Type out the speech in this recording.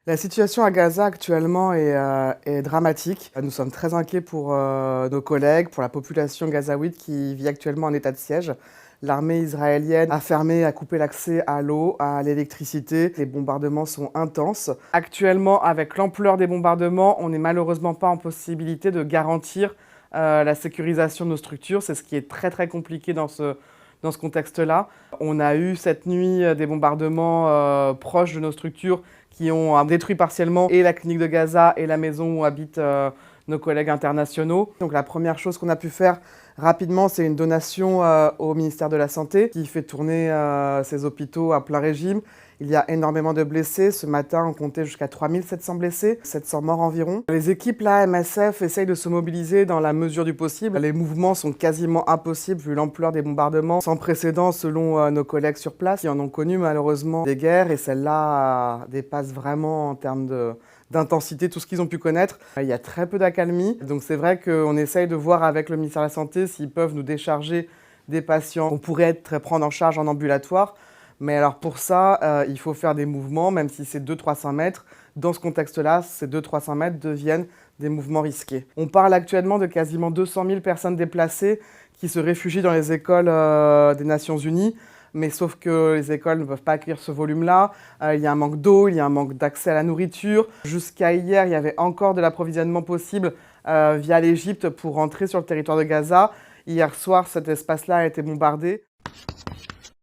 La situation à Gaza actuellement est dramatique. Nous sommes très inquiets pour nos collègues, pour la population gazaouite qui vit actuellement en état de siège. L'armée israélienne a fermé, a coupé l'accès à l'eau, à l'électricité. Les bombardements sont intenses. Actuellement, avec l'ampleur des bombardements, on n'est malheureusement pas en possibilité de garantir la sécurisation de nos structures. C'est ce qui est très très compliqué dans ce contexte-là. On a eu cette nuit des bombardements proches de nos structures qui ont détruit partiellement et la clinique de Gaza et la maison où habitent nos collègues internationaux. Donc la première chose qu'on a pu faire rapidement, c'est une donation au ministère de la Santé qui fait tourner ces hôpitaux à plein régime. Il y a énormément de blessés. Ce matin, on comptait jusqu'à 3700 blessés, 700 morts environ. Les équipes, là, MSF, essayent de se mobiliser dans la mesure du possible. Les mouvements sont quasiment impossibles vu l'ampleur des bombardements sans précédent selon nos collègues sur place. Ils en ont connu malheureusement des guerres et celle-là dépasse vraiment en termes d'intensité tout ce qu'ils ont pu connaître. Il y a très peu d'accalmie, donc c'est vrai qu'on essaye de voir avec le ministère de la Santé s'ils peuvent nous décharger des patients qu'on pourrait prendre en charge en ambulatoire. Mais alors pour ça, il faut faire des mouvements, même si c'est 200-300 mètres. Dans ce contexte-là, ces 200-300 mètres deviennent des mouvements risqués. On parle actuellement de quasiment 200 000 personnes déplacées qui se réfugient dans les écoles des Nations Unies. Mais sauf que les écoles ne peuvent pas accueillir ce volume-là. Il y a un manque d'eau, il y a un manque d'accès à la nourriture. Jusqu'à hier, il y avait encore de l'approvisionnement possible via l'Égypte pour rentrer sur le territoire de Gaza. Hier soir, cet espace-là a été bombardé.